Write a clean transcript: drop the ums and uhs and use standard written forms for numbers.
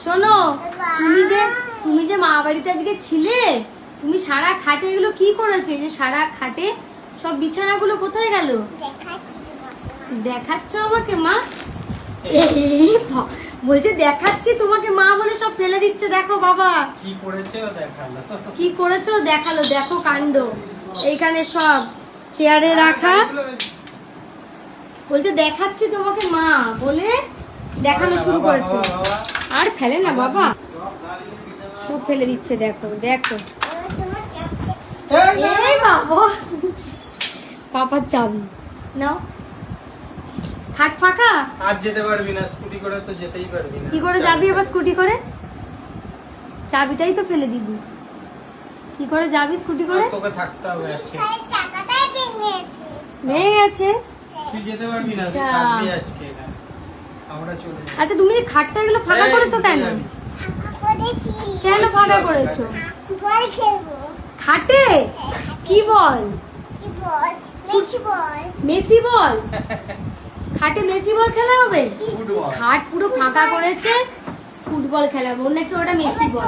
শোনো, তুমি যে মা বাড়িতে আজকে ছিলে, তুমি সারা খাটে এগুলো কি করেছো? এই যে সারা খাটে সব বিছানাগুলো কোথায় গেল? দেখাচ্ছ আমাকে মা? বলছে দেখাচ্ছি তোমাকে মা বলে সব ফেলে দিচ্ছে। দেখো বাবা কি করেছো দেখালো। দেখো কাণ্ড। এইখানে সব চেয়ারে রাখা। বলছে দেখাচ্ছি তোমাকে মা বলে দেখানো শুরু করেছে। আর ফেলে না বাবা, সব ফেলে দিচ্ছে। দেখো দেখো, এই বাবা পাপার চাবি নাও। খাট ফাঁকা, আজ যেতে পারবি না, স্কুটি করে তো যেতেই পারবি না। কি করে যাবি এবার স্কুটি করে? চাবিটাই তো ফেলে দিবি, কি করে যাবি স্কুটি করে? তোকে থাকতে হবে আজকে। ভেঙে গেছে, তুই যেতে পারবি না, তুই থাকবি আজকে এখানে। আমরা চলে যাব। আচ্ছা তুমি যে খাটটা এগুলো ফাঁকা করেছো কেন? কেন ফাঁকা করেছো? বল খেলবো খাটে কি বল? মেসি বল? খাটে মেসি বল খেলা হবে? ফুটবল। খাট পুরো ফাঁকা করেছে, ফুটবল খেলা হবে। ওর নাকি ওটা মেসি বল।